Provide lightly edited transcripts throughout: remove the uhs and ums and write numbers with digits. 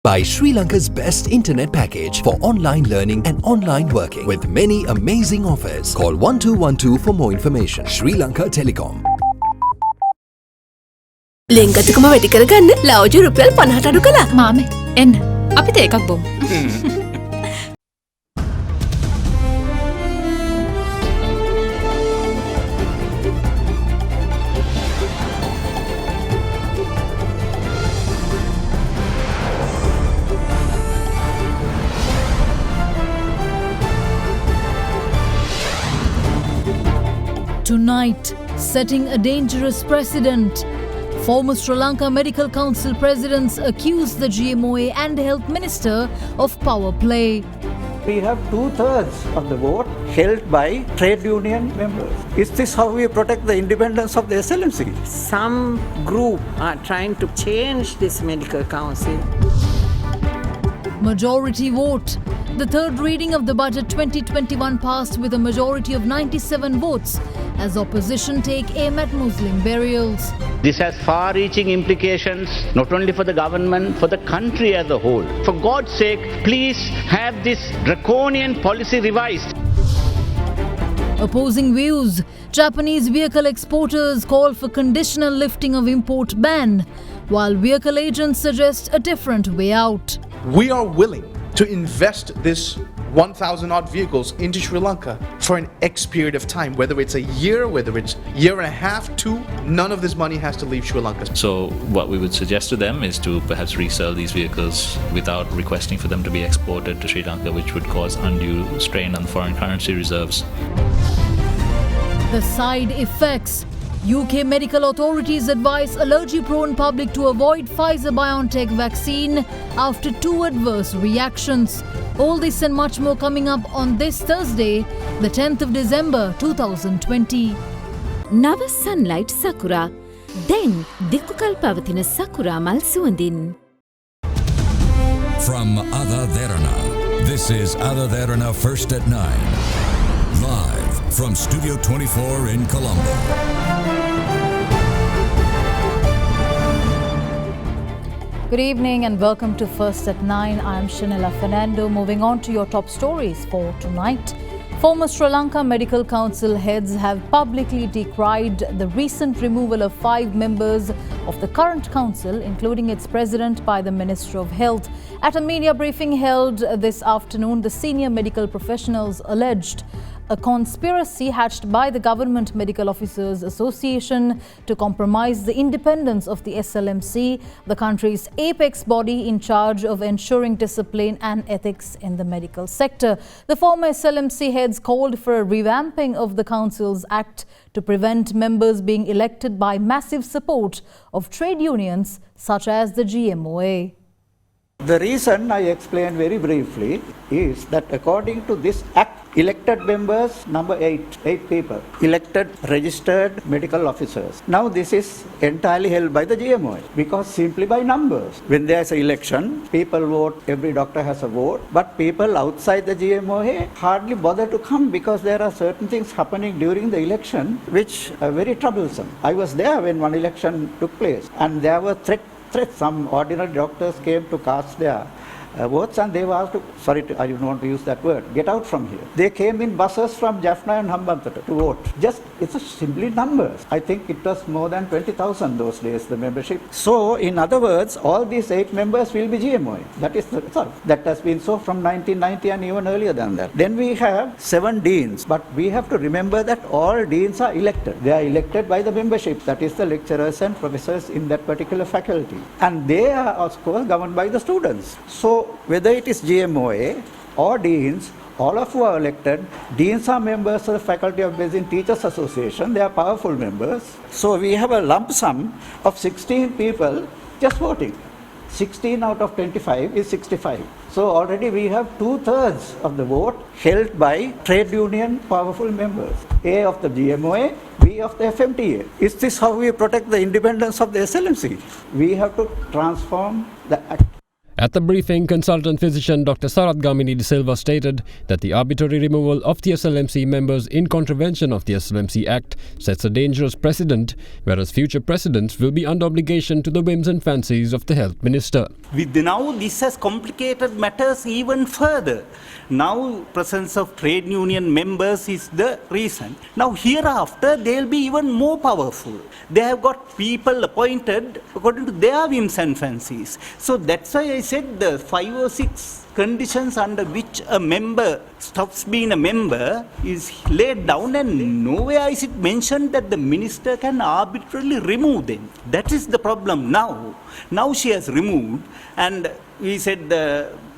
By Sri Lanka's best internet package for online learning and online working with many amazing offers. Call 1212 for more information. Sri Lanka Telecom. ලෙන්ගතුකම වැඩි කරගන්න ලව්ජු රුපියල් 50ට අඩු කළා. මාමේ එන්න අපිට එකක් බොමු. Tonight, setting a dangerous precedent. Former Sri Lanka Medical Council presidents accuse the GMOA and Health Minister of power play. We have 2/3 of the vote held by trade union members. Is this how we protect the independence of the SLMC? Some group are trying to change this medical council. Majority vote. The third reading of the budget 2021 passed with a majority of 97 votes as opposition take aim at Muslim burials. This has far-reaching implications not only for the government, for the country as a whole. For God's sake, please have this draconian policy revised. Opposing views. Japanese vehicle exporters call for conditional lifting of import ban, while vehicle agents suggest a different way out. We are willing to invest this 1,000 odd vehicles into Sri Lanka for an X period of time, whether it's a year, whether it's year and a half, two, none of this money has to leave Sri Lanka. So what we would suggest to them is to perhaps resell these vehicles without requesting for them to be exported to Sri Lanka, which would cause undue strain on foreign currency reserves. The side effects. UK medical authorities advise allergy-prone public to avoid Pfizer-BioNTech vaccine after 2 adverse reactions. All this and much more coming up on this Thursday, the 10th of December 2020. නව Sunlight සකුරා දැන් දිකුකල් පවතින සකුරා මල් සුවඳින්. From AdaDerana, this is AdaDerana First at 9. Live from Studio 24 in Colombo. Good evening and welcome to First at 9. I'm Shanila Fernando. Moving on to your top stories for tonight. Former Sri Lanka Medical Council heads have publicly decried the recent removal of 5 members of the current council, including its president, by the Minister of Health. At a media briefing held this afternoon, the senior medical professionals alleged a conspiracy hatched by the Government Medical Officers Association to compromise the independence of the SLMC, the country's apex body in charge of ensuring discipline and ethics in the medical sector. The former SLMC heads called for a revamping of the Council's Act to prevent members being elected by massive support of trade unions such as the GMOA. The reason I explained very briefly is that according to this act, elected members, number 8 people, elected registered medical officers. Now this is entirely held by the GMOA because simply by numbers. When there is an election, people vote, every doctor has a vote, but people outside the GMOA hardly bother to come because there are certain things happening during the election which are very troublesome. I was there when one election took place and there were threats. Some ordinary doctors came to cast their votes and they were asked to, I don't want to use that word, get out from here. They came in buses from Jaffna and Hambantota to vote. Just, it's simply numbers. I think it was more than 20,000 those days, the membership. So, in other words, all these 8 members will be GMOA. That is the result. That has been so from 1990 and even earlier than that. Then we have 7 deans, but we have to remember that all deans are elected. They are elected by the membership, that is the lecturers and professors in that particular faculty. And they are, of course, governed by the students. So, whether it is GMOA or deans, all of who are elected, deans are members of the Faculty of Medicine Teachers Association. They are powerful members. So we have a lump sum of 16 people just voting. 16 out of 25 is 65. So already we have 2/3 of the vote held by trade union powerful members. A of the GMOA, B of the FMTA. Is this how we protect the independence of the SLMC? We have to transform the act. At the briefing, consultant physician Dr. Sarath Gamini De Silva stated that the arbitrary removal of the SLMC members in contravention of the SLMC Act sets a dangerous precedent, whereas future presidents will be under obligation to the whims and fancies of the health minister. Now this has complicated matters even further. Now presence of trade union members is the reason. Now hereafter they'll be even more powerful. They have got people appointed according to their whims and fancies. So that's why I said the 5 or 6 conditions under which a member stops being a member is laid down, and nowhere is it mentioned that the minister can arbitrarily remove them. That is the problem now. Now she has removed, and we said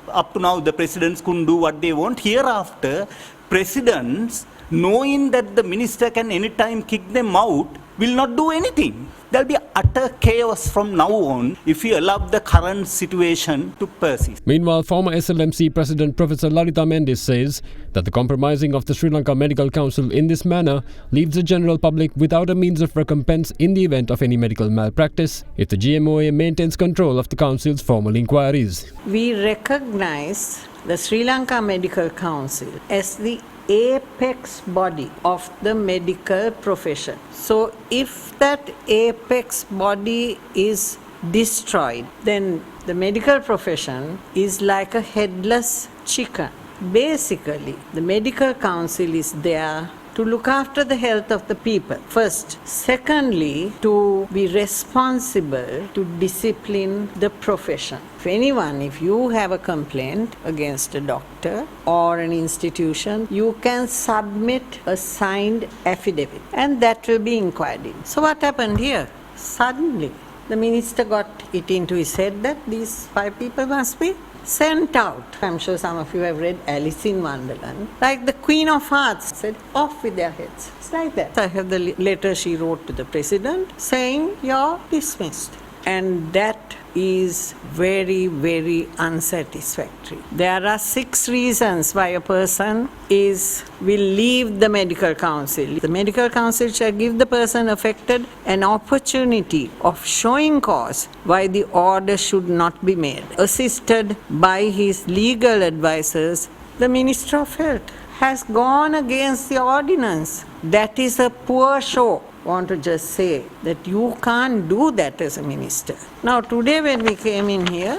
up to now the presidents couldn't do what they want. Hereafter, presidents, knowing that the minister can anytime kick them out, will not do anything. There will be utter chaos from now on if we allow the current situation to persist. Meanwhile, former SLMC President Professor Lalita Mendes says that the compromising of the Sri Lanka Medical Council in this manner leaves the general public without a means of recompense in the event of any medical malpractice if the GMOA maintains control of the council's formal inquiries. We recognize the Sri Lanka Medical Council as the apex body of the medical profession. So if that apex body is destroyed, then the medical profession is like a headless chicken. Basically, the medical council is there to look after the health of the people, first. Secondly, to be responsible to discipline the profession. If you have a complaint against a doctor or an institution, you can submit a signed affidavit and that will be inquired in. So what happened here? Suddenly, the minister got it into his head that these 5 people must be sent out. I'm sure some of you have read Alice in Wonderland. Like the Queen of Hearts said, off with their heads. It's like that. I have the letter she wrote to the president saying, you're dismissed. And that is very, very unsatisfactory. There are 6 reasons why a person will leave the medical council. The medical council shall give the person affected an opportunity of showing cause why the order should not be made. Assisted by his legal advisors, the Minister of Health has gone against the ordinance. That is a poor show. I want to just say that you can't do that as a minister. Now today when we came in here,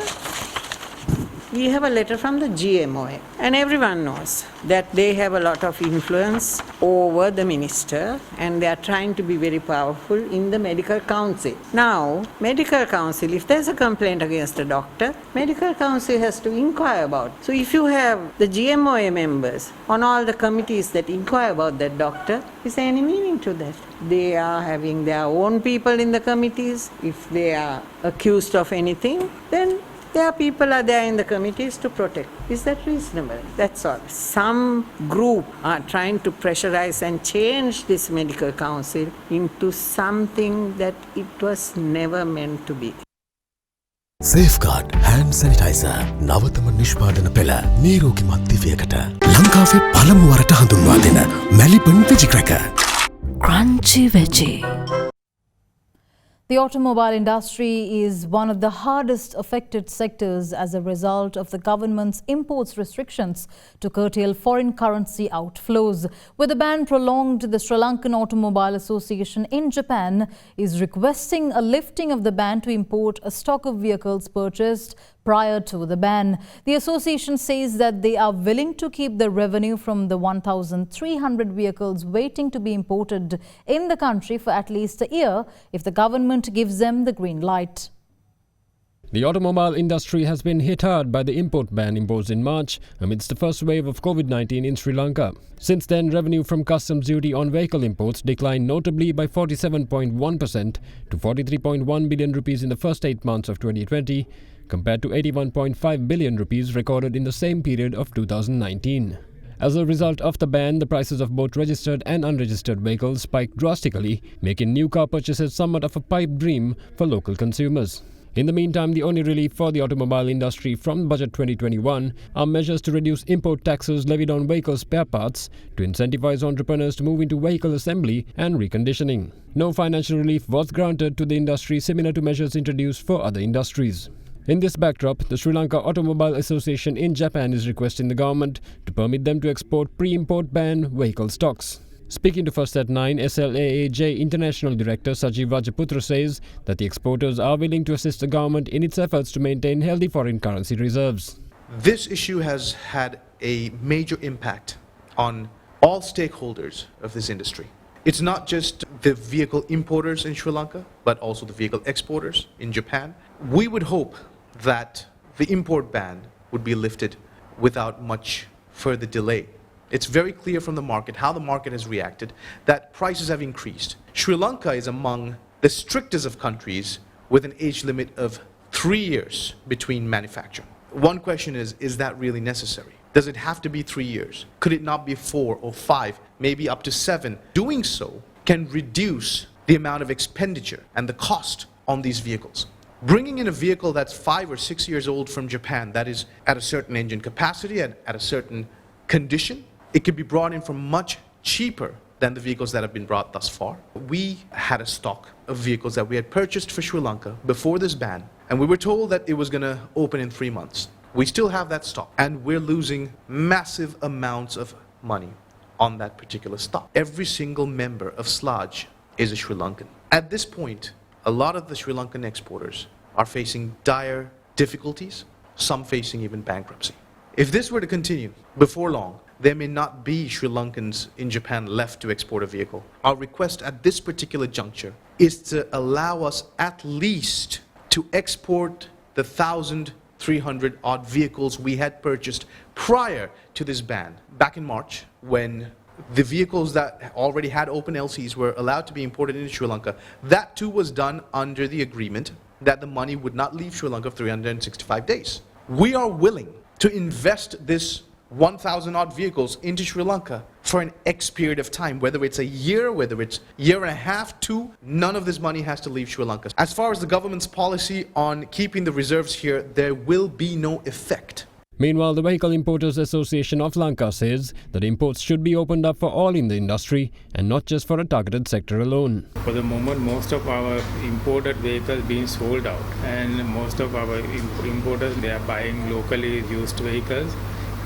we have a letter from the GMOA, and everyone knows that they have a lot of influence over the minister and they are trying to be very powerful in the medical council. Now, medical council, if there's a complaint against a doctor, medical council has to inquire about. So if you have the GMOA members on all the committees that inquire about that doctor, is there any meaning to that? They are having their own people in the committees. If they are accused of anything, then their people are there in the committees to protect. Is that reasonable? That's all. Some group are trying to pressurize and change this medical council into something that it was never meant to be. Safeguard hand sanitizer නවතම නිෂ්පාදන පෙළ නීරෝගිමත් දිවියකට ලංකාවේ පළමු වරට හඳුන්වා දෙන Maliban වෙජි cracker Crunchy veggie. The automobile industry is one of the hardest affected sectors as a result of the government's imports restrictions to curtail foreign currency outflows. With the ban prolonged, the Sri Lankan Automobile Association in Japan is requesting a lifting of the ban to import a stock of vehicles purchased prior to the ban. The association says that they are willing to keep the revenue from the 1,300 vehicles waiting to be imported in the country for at least a year if the government gives them the green light. The automobile industry has been hit hard by the import ban imposed in March amidst the first wave of COVID-19 in Sri Lanka. Since then, revenue from customs duty on vehicle imports declined notably by 47.1% to 43.1 billion rupees in the first 8 months of 2020, compared to 81.5 billion rupees recorded in the same period of 2019. As a result of the ban, the prices of both registered and unregistered vehicles spiked drastically, making new car purchases somewhat of a pipe dream for local consumers. In the meantime, the only relief for the automobile industry from Budget 2021 are measures to reduce import taxes levied on vehicle spare parts to incentivize entrepreneurs to move into vehicle assembly and reconditioning. No financial relief was granted to the industry, similar to measures introduced for other industries. In this backdrop, the Sri Lanka Automobile Association in Japan is requesting the government to permit them to export pre-import ban vehicle stocks. Speaking to First at 9, SLAAJ International Director Sajiv Rajaputra says that the exporters are willing to assist the government in its efforts to maintain healthy foreign currency reserves. This issue has had a major impact on all stakeholders of this industry. It's not just the vehicle importers in Sri Lanka, but also the vehicle exporters in Japan. We would hope that the import ban would be lifted without much further delay. It's very clear from the market, how the market has reacted, that prices have increased. Sri Lanka is among the strictest of countries with an age limit of 3 years between manufacture. One question is that really necessary? Does it have to be 3 years? Could it not be 4 or 5, maybe up to 7? Doing so can reduce the amount of expenditure and the cost on these vehicles. Bringing in a vehicle that's 5 or 6 years old from Japan, that is at a certain engine capacity and at a certain condition, it could be brought in for much cheaper than the vehicles that have been brought thus far. We had a stock of vehicles that we had purchased for Sri Lanka before this ban, and we were told that it was going to open in 3 months. We still have that stock, and we're losing massive amounts of money on that particular stock. Every single member of SLAJ is a Sri Lankan. At this point, a lot of the Sri Lankan exporters are facing dire difficulties, some facing even bankruptcy. If this were to continue, before long, there may not be Sri Lankans in Japan left to export a vehicle. Our request at this particular juncture is to allow us at least to export the 1,300 odd vehicles we had purchased prior to this ban. Back in March, when the vehicles that already had open LCs were allowed to be imported into Sri Lanka, that too was done under the agreement that the money would not leave Sri Lanka for 365 days. We are willing to invest this 1,000 odd vehicles into Sri Lanka for an X period of time, whether it's a year, whether it's a year and a half, 2, none of this money has to leave Sri Lanka. As far as the government's policy on keeping the reserves here, there will be no effect. Meanwhile, the Vehicle Importers Association of Lanka says that imports should be opened up for all in the industry and not just for a targeted sector alone. For the moment, most of our imported vehicles being sold out, and most of our importers, they are buying locally used vehicles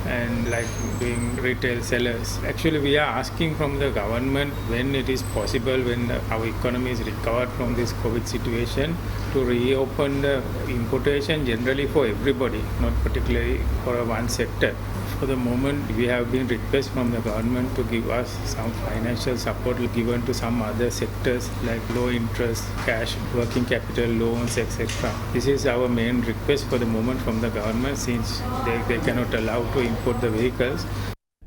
and like doing retail sellers. Actually, we are asking from the government when it is possible, when our economy is recovered from this COVID situation, to reopen the importation generally for everybody, not particularly for one sector. For the moment, we have been requested from the government to give us some financial support given to some other sectors like low interest, cash, working capital loans, etc. This is our main request for the moment from the government, since they cannot allow to import the vehicles.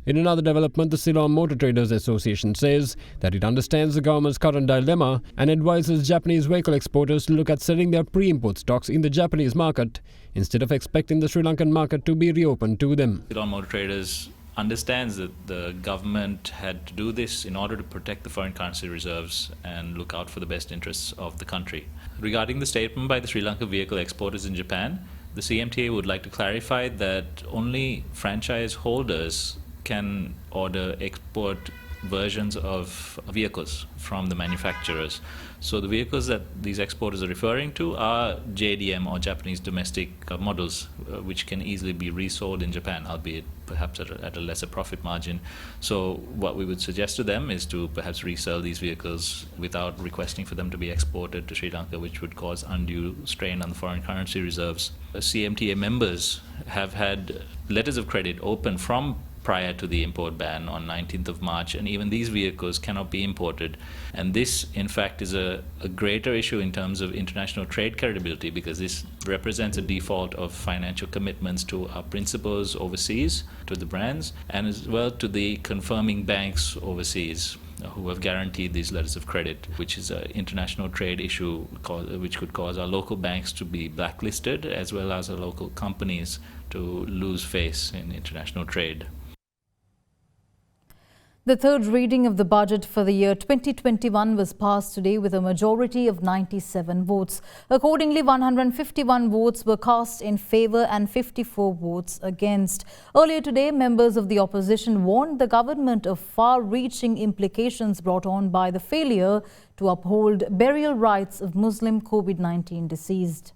In another development, the Ceylon Motor Traders Association says that it understands the government's current dilemma and advises Japanese vehicle exporters to look at selling their pre-import stocks in the Japanese market instead of expecting the Sri Lankan market to be reopened to them. Ceylon Motor Traders understands that the government had to do this in order to protect the foreign currency reserves and look out for the best interests of the country. Regarding the statement by the Sri Lanka vehicle exporters in Japan, the CMTA would like to clarify that only franchise holders can order export versions of vehicles from the manufacturers. So the vehicles that these exporters are referring to are JDM or Japanese domestic models, which can easily be resold in Japan, albeit perhaps at a lesser profit margin. So what we would suggest to them is to perhaps resell these vehicles without requesting for them to be exported to Sri Lanka, which would cause undue strain on the foreign currency reserves. CMTA members have had letters of credit open from prior to the import ban on 19th of March, and even these vehicles cannot be imported. And this, in fact, is a greater issue in terms of international trade credibility, because this represents a default of financial commitments to our principals overseas, to the brands, and as well to the confirming banks overseas who have guaranteed these letters of credit, which is an international trade issue which could cause our local banks to be blacklisted, as well as our local companies to lose face in international trade. The third reading of the budget for the year 2021 was passed today with a majority of 97 votes. Accordingly, 151 votes were cast in favour and 54 votes against. Earlier today, members of the opposition warned the government of far-reaching implications brought on by the failure to uphold burial rights of Muslim COVID-19 deceased.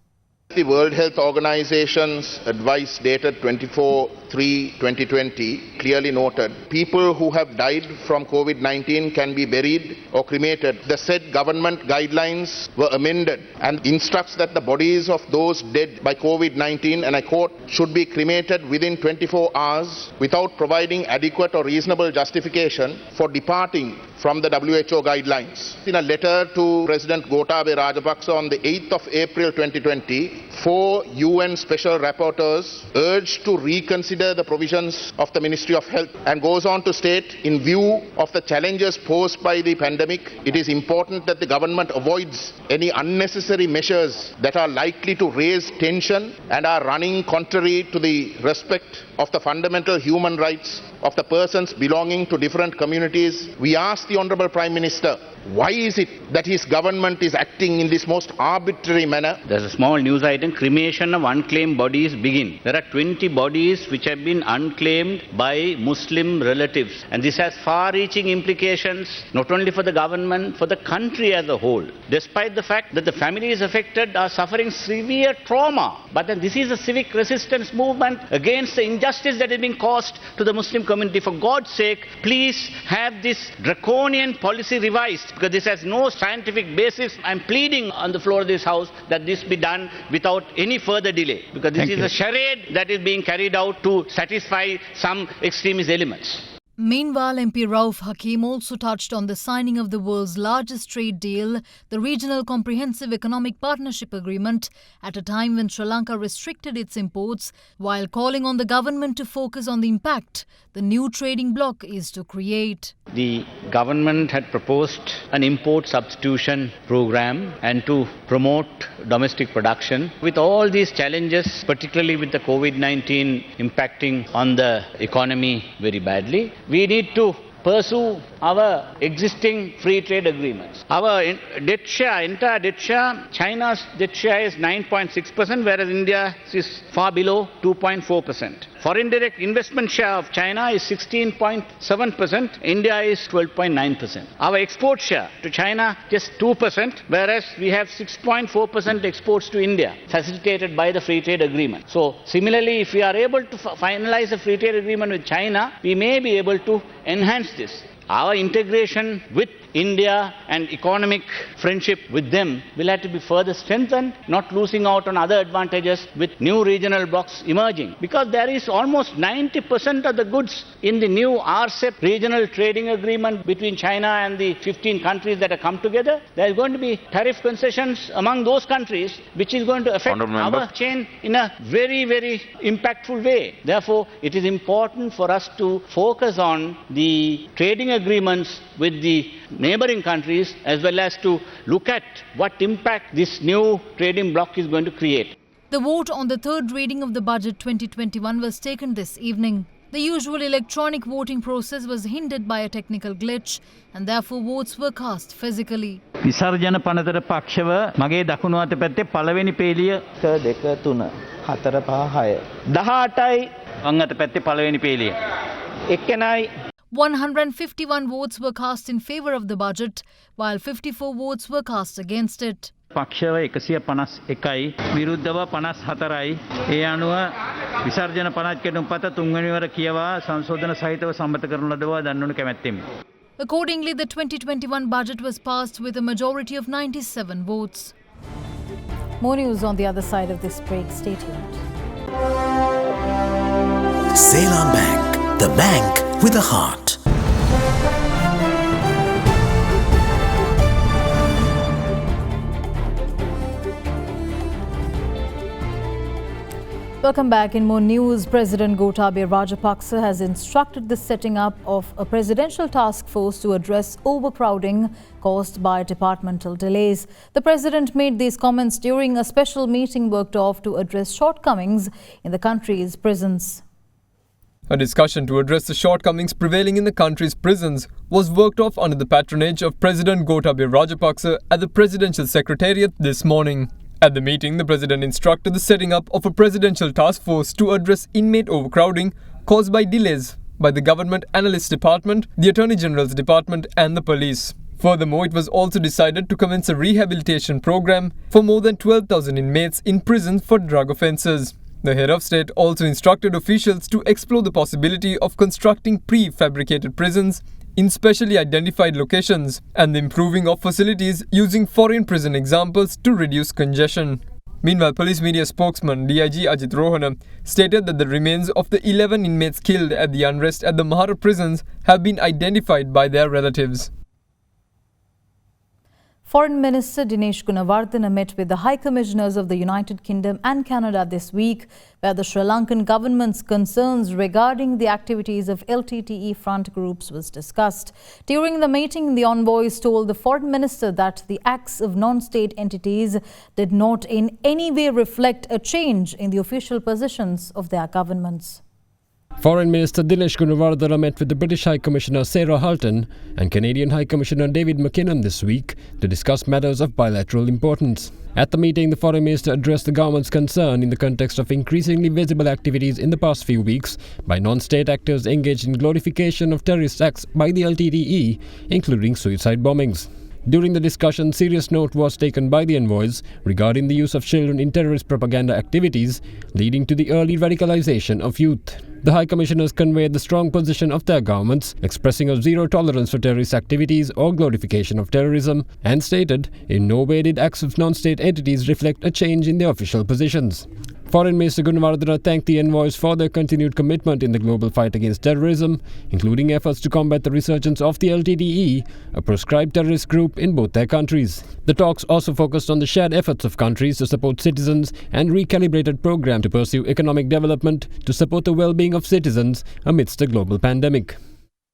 The World Health Organization's advice dated 24/3/2020 clearly noted people who have died from COVID-19 can be buried or cremated. The said government guidelines were amended and instructs that the bodies of those dead by COVID-19, and I quote, should be cremated within 24 hours without providing adequate or reasonable justification for departing from the WHO guidelines. In a letter to President Gotabaya Rajapaksa on the 8th of April 2020, 4 UN special rapporteurs urged to reconsider the provisions of the Ministry of Health, and goes on to state, in view of the challenges posed by the pandemic, it is important that the government avoids any unnecessary measures that are likely to raise tension and are running contrary to the respect of the fundamental human rights of the persons belonging to different communities. We ask the Honourable Prime Minister, why is it that his government is acting in this most arbitrary manner? There's a small news item. Cremation of unclaimed bodies begin. There are 20 bodies which have been unclaimed by Muslim relatives. And this has far-reaching implications not only for the government, for the country as a whole. Despite the fact that the families affected are suffering severe trauma. But then this is a civic resistance movement against the injustice that has been caused to the Muslim community. For God's sake, please have this draconian policy revised, because this has no scientific basis. I'm pleading on the floor of this House that this be done without any further delay, because this is a charade that is being carried out to satisfy some extremist elements. Meanwhile, MP Rauf Hakim also touched on the signing of the world's largest trade deal, the Regional Comprehensive Economic Partnership Agreement, at a time when Sri Lanka restricted its imports, while calling on the government to focus on the impact the new trading bloc is to create. The government had proposed an import substitution program and to promote domestic production. With all these challenges, particularly with the COVID-19 impacting on the economy very badly, we need to pursue our existing free trade agreements. Our debt share, entire debt share, China's debt share is 9.6%, whereas India's is far below 2.4%. Foreign direct investment share of China is 16.7%, India is 12.9%. Our export share to China just 2%, whereas we have 6.4% exports to India, facilitated by the free trade agreement. So similarly, if we are able to finalize a free trade agreement with China, we may be able to enhance this. Our integration with India and economic friendship with them will have to be further strengthened, not losing out on other advantages with new regional blocs emerging. Because there is almost 90% of the goods in the new RCEP regional trading agreement between China and the 15 countries that have come together. There is going to be tariff concessions among those countries, which is going to affect our chain in a very, very impactful way. Therefore, it is important for us to focus on the trading agreements with the neighboring countries, as well as to look at what impact this new trading bloc is going to create. The vote on the third reading of the budget 2021 was taken this evening. The usual electronic voting process was hindered by a technical glitch, and therefore votes were cast physically. විසර්ජන පනතට පක්ෂව මගේ දකුණු අත පැත්තේ පළවෙනි පේලිය 1 2 3 4 5 6 18යි වම් අත පැත්තේ පළවෙනි පේලිය එක්කෙනයි 151 votes were cast in favour of the budget, while 54 votes were cast against it. පක්ෂව 151යි විරුද්ධව 54යි ඒ අනුව විසර්ජන පනත් කෙටුම්පත තුන්වෙනි වර කියවා සංශෝධන සහිතව සම්මත කරන ලද බව දන්වනු කැමැත්තෙමි. Accordingly, the 2021 budget was passed with a majority of 97 votes. More news on the other side of this break. Stay tuned. Ceylon Bank, the bank with a heart. Welcome back. In more news, President Gotabaya Rajapaksa has instructed the setting up of a presidential task force to address overcrowding caused by departmental delays. The president made these comments during a special meeting worked off to address shortcomings in the country's prisons. A discussion to address the shortcomings prevailing in the country's prisons was worked off under the patronage of President Gotabaya Rajapaksa at the Presidential Secretariat this morning. At the meeting, the President instructed the setting up of a presidential task force to address inmate overcrowding caused by delays by the Government Analyst Department, the Attorney General's Department and the police. Furthermore, it was also decided to commence a rehabilitation program for more than 12,000 inmates in prisons for drug offences. The head of state also instructed officials to explore the possibility of constructing prefabricated prisons in specially identified locations and the improving of facilities using foreign prison examples to reduce congestion. Meanwhile, police media spokesman DIG Ajit Rohana stated that the remains of the 11 inmates killed at the unrest at the Mahara prisons have been identified by their relatives. Foreign Minister Dinesh Gunawardena met with the High Commissioners of the United Kingdom and Canada this week, where the Sri Lankan government's concerns regarding the activities of LTTE front groups was discussed. During the meeting, the envoys told the Foreign Minister that the acts of non-state entities did not in any way reflect a change in the official positions of their governments. Foreign Minister Dinesh Gunawardena met with the British High Commissioner Sarah Halton and Canadian High Commissioner David McKinnon this week to discuss matters of bilateral importance. At the meeting, the Foreign Minister addressed the government's concern in the context of increasingly visible activities in the past few weeks by non-state actors engaged in glorification of terrorist acts by the LTTE, including suicide bombings. During the discussion, serious note was taken by the envoys regarding the use of children in terrorist propaganda activities, leading to the early radicalization of youth. The High Commissioners conveyed the strong position of their governments, expressing a zero tolerance for terrorist activities or glorification of terrorism, and stated, in no way did acts of non-state entities reflect a change in their official positions. Foreign Minister Gunawardena thanked the envoys for their continued commitment in the global fight against terrorism, including efforts to combat the resurgence of the LTTE, a proscribed terrorist group in both their countries. The talks also focused on the shared efforts of countries to support citizens and recalibrated program to pursue economic development to support the well-being of citizens amidst the global pandemic.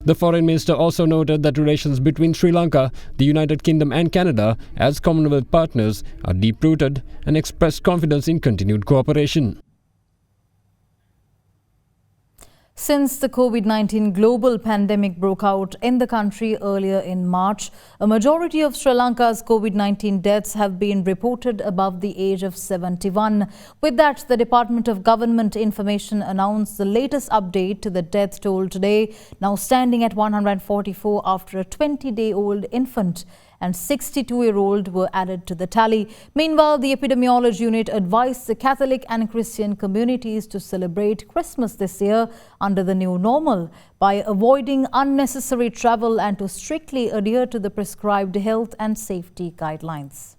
The Foreign Minister also noted that relations between Sri Lanka, the United Kingdom and Canada as Commonwealth partners are deep-rooted and expressed confidence in continued cooperation. Since the COVID-19 global pandemic broke out in the country earlier in March, a majority of Sri Lanka's COVID-19 deaths have been reported above the age of 71. With that, the Department of Government Information announced the latest update to the death toll today, now standing at 144 after a 20-day-old infant and 62-year-old were added to the tally. Meanwhile, the epidemiology unit advised the Catholic and Christian communities to celebrate Christmas this year under the new normal by avoiding unnecessary travel and to strictly adhere to the prescribed health and safety guidelines.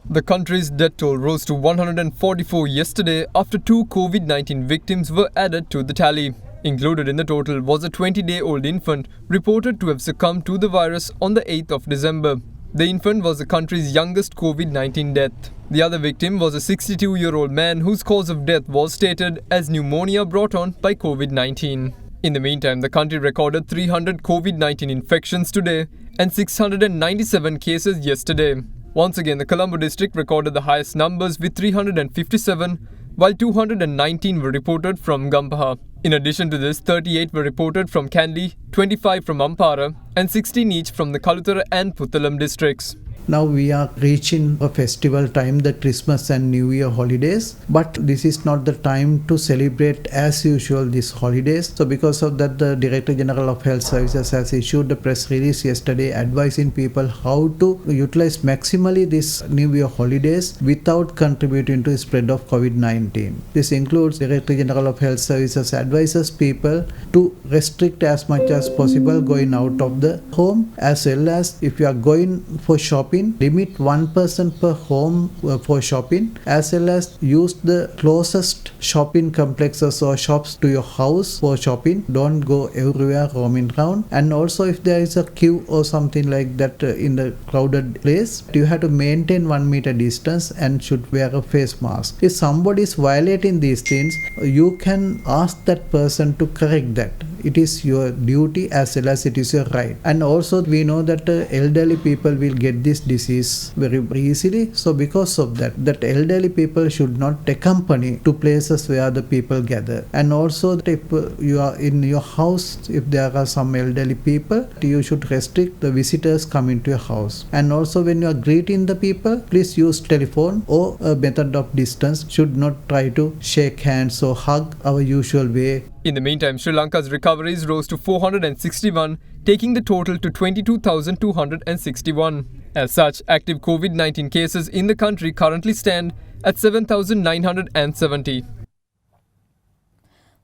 The country's death toll rose to 144 yesterday after 2 COVID-19 victims were added to the tally. Included in the total was a 20-day-old infant reported to have succumbed to the virus on the 8th of December. The infant was the country's youngest COVID-19 death. The other victim was a 62-year-old man whose cause of death was stated as pneumonia brought on by COVID-19. In the meantime, the country recorded 300 COVID-19 infections today and 697 cases yesterday. Once again, the Colombo district recorded the highest numbers with 357, while 219 were reported from Gampaha. In addition to this, 38 were reported from Kandy, 25 from Ampara, and 16 each from the Kalutara and Puttalam districts. Now we are reaching a festival time, the Christmas and New Year holidays, but this is not the time to celebrate as usual these holidays. So because of that, the Director General of Health Services has issued a press release yesterday advising people how to utilize maximally this New Year holidays without contributing to the spread of COVID-19. This includes Director General of Health Services advises people to restrict as much as possible going out of the home, as well as if you are going for shopping, limit one person per home for shopping, as well as use the closest shopping complexes or shops to your house for shopping. Don't go everywhere roaming around. And also, if there is a queue or something like that in the crowded place, you have to maintain 1 meter distance and should wear a face mask. If somebody is violating these things, you can ask that person to correct that. It is your duty as well as it is your right. And also we know that elderly people will get this disease very easily. So because of that elderly people should not accompany to places where the people gather. And also if you are in your house, if there are some elderly people, you should restrict the visitors coming to your house. And also when you are greeting the people, please use telephone or a method of distance. Should not try to shake hands or hug our usual way. In the meantime, Sri Lanka's recoveries rose to 461, taking the total to 22,261. As such, active COVID-19 cases in the country currently stand at 7,970.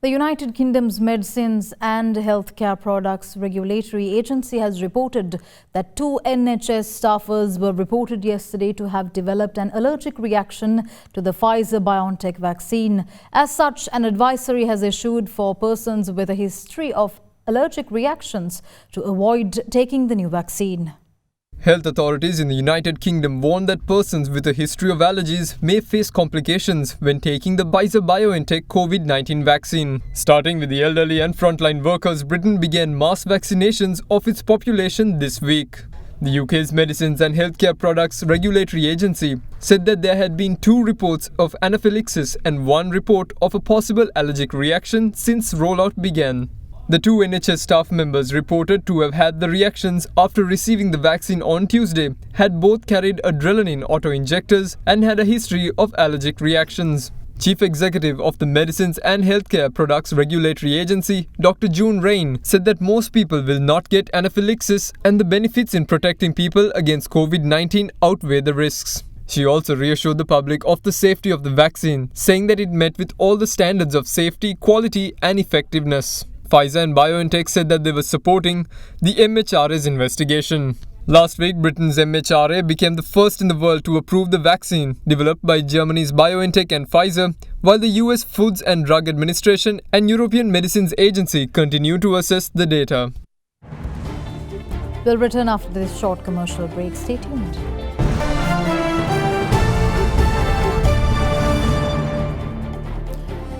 The United Kingdom's Medicines and Healthcare Products Regulatory Agency has reported that 2 NHS staffers were reported yesterday to have developed an allergic reaction to the Pfizer-BioNTech vaccine. As such, an advisory has issued for persons with a history of allergic reactions to avoid taking the new vaccine. Health authorities in the United Kingdom warn that persons with a history of allergies may face complications when taking the Pfizer-BioNTech COVID-19 vaccine. Starting with the elderly and frontline workers, Britain began mass vaccinations of its population this week. The UK's Medicines and Healthcare Products Regulatory Agency said that there had been 2 reports of anaphylaxis and 1 report of a possible allergic reaction since rollout began. The 2 NHS staff members reported to have had the reactions after receiving the vaccine on Tuesday had both carried adrenaline auto-injectors and had a history of allergic reactions. Chief Executive of the Medicines and Healthcare Products Regulatory Agency, Dr. June Rain, said that most people will not get anaphylaxis and the benefits in protecting people against COVID-19 outweigh the risks. She also reassured the public of the safety of the vaccine, saying that it met with all the standards of safety, quality and effectiveness. Pfizer and BioNTech said that they were supporting the MHRA's investigation. Last week, Britain's MHRA became the first in the world to approve the vaccine developed by Germany's BioNTech and Pfizer, while the US Foods and Drug Administration and European Medicines Agency continue to assess the data. We'll return after this short commercial break. Stay tuned.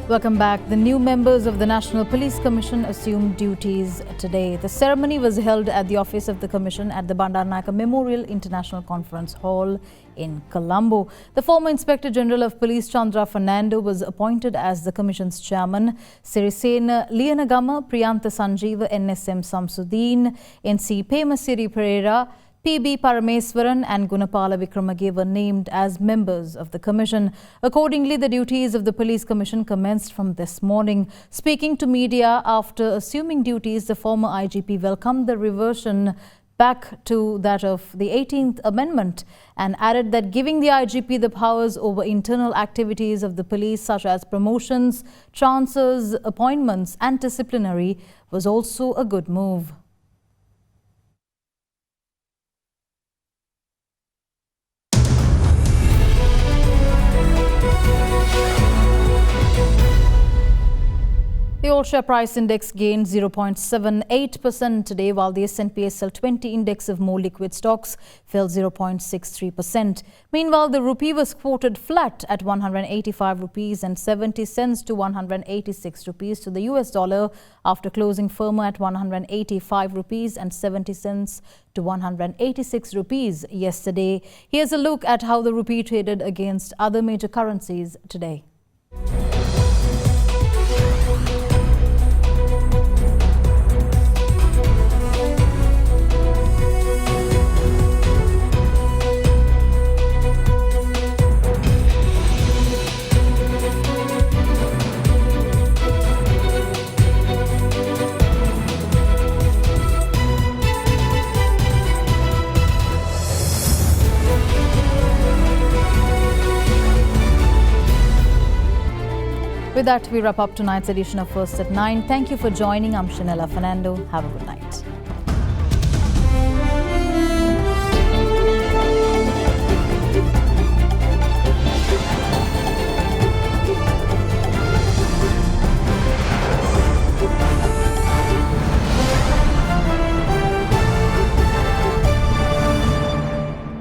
Welcome back. The new members of the National Police Commission assumed duties today. The ceremony was held at the office of the Commission at the Bandaranaike Memorial International Conference Hall in Colombo. The former Inspector General of Police Chandra Fernando was appointed as the Commission's chairman. Sirisena Lianagama, Priyantha Sanjeeva, NSM Samsudeen, NC Pemasiri Pereira, PB Parameswaran and Gunapala Wickramage were named as members of the Commission. Accordingly, the duties of the Police Commission commenced from this morning. Speaking to media after assuming duties, the former IGP welcomed the reversion back to that of the 18th Amendment and added that giving the IGP the powers over internal activities of the police such as promotions, transfers, appointments and disciplinary was also a good move. The all-share price index gained 0.78% today, while the S&P SL20 index of more liquid stocks fell 0.63%. Meanwhile, the rupee was quoted flat at 185 rupees and 70 cents to 186 rupees to the US dollar after closing firmer at 185 rupees and 70 cents to 186 rupees yesterday. Here's a look at how the rupee traded against other major currencies today. With that, we wrap up tonight's edition of First at 9. Thank you for joining. I'm Shanella Fernando. Have a good night.